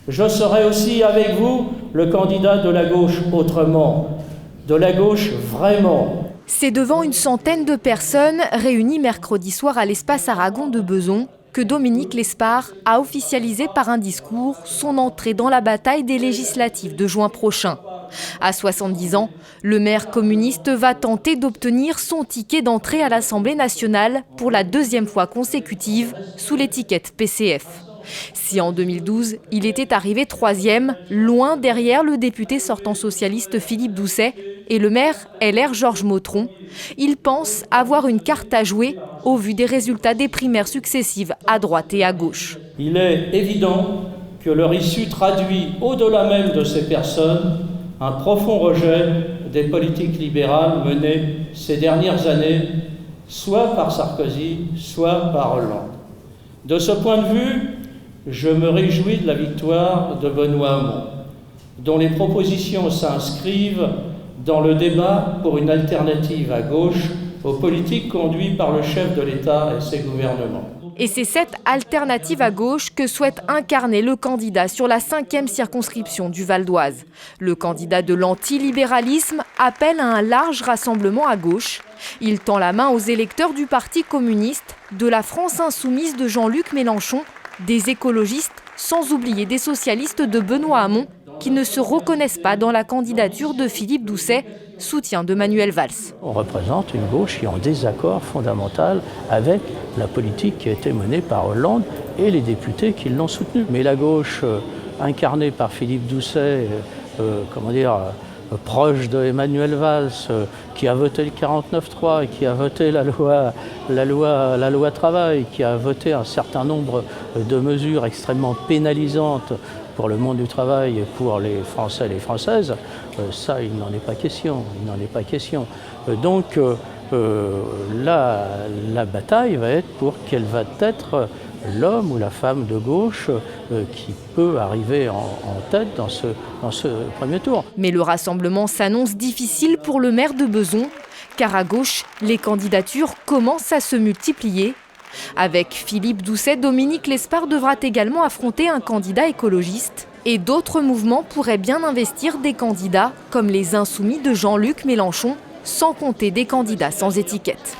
Je serai aussi avec vous le candidat de la gauche autrement, de la gauche vraiment. C'est devant une centaine de personnes réunies mercredi soir à l'espace Aragon de Bezons que Dominique Lespard a officialisé par un discours son entrée dans la bataille des législatives de juin prochain. À 70 ans, le maire communiste va tenter d'obtenir son ticket d'entrée à l'Assemblée nationale pour la deuxième fois consécutive sous l'étiquette PCF. Si en 2012, il était arrivé troisième, loin derrière le député sortant socialiste Philippe Doucet et le maire LR Georges Mautron, il pense avoir une carte à jouer au vu des résultats des primaires successives à droite et à gauche. Il est évident que leur issue traduit, au-delà même de ces personnes, un profond rejet des politiques libérales menées ces dernières années, soit par Sarkozy, soit par Hollande. De ce point de vue, je me réjouis de la victoire de Benoît Hamon, dont les propositions s'inscrivent dans le débat pour une alternative à gauche aux politiques conduites par le chef de l'État et ses gouvernements. Et c'est cette alternative à gauche que souhaite incarner le candidat sur la 5e circonscription du Val d'Oise. Le candidat de l'antilibéralisme appelle à un large rassemblement à gauche. Il tend la main aux électeurs du Parti communiste, de la France insoumise de Jean-Luc Mélenchon, des écologistes, sans oublier des socialistes de Benoît Hamon, qui ne se reconnaissent pas dans la candidature de Philippe Doucet, soutien de Manuel Valls. On représente une gauche qui est en désaccord fondamental avec la politique qui a été menée par Hollande et les députés qui l'ont soutenue. Mais la gauche incarnée par Philippe Doucet, proche de Emmanuel Valls, qui a voté le 49.3, qui a voté la loi travail, qui a voté un certain nombre de mesures extrêmement pénalisantes pour le monde du travail et pour les Français et les Françaises, ça, il n'en est pas question. Il n'en est pas question. Donc la bataille va être pour quel va être l'homme ou la femme de gauche qui peut arriver en tête dans ce premier tour. Mais le rassemblement s'annonce difficile pour le maire de Bezons, car à gauche, les candidatures commencent à se multiplier. Avec Philippe Doucet, Dominique Lespard devra également affronter un candidat écologiste. Et d'autres mouvements pourraient bien investir des candidats, comme les Insoumis de Jean-Luc Mélenchon, sans compter des candidats sans étiquette.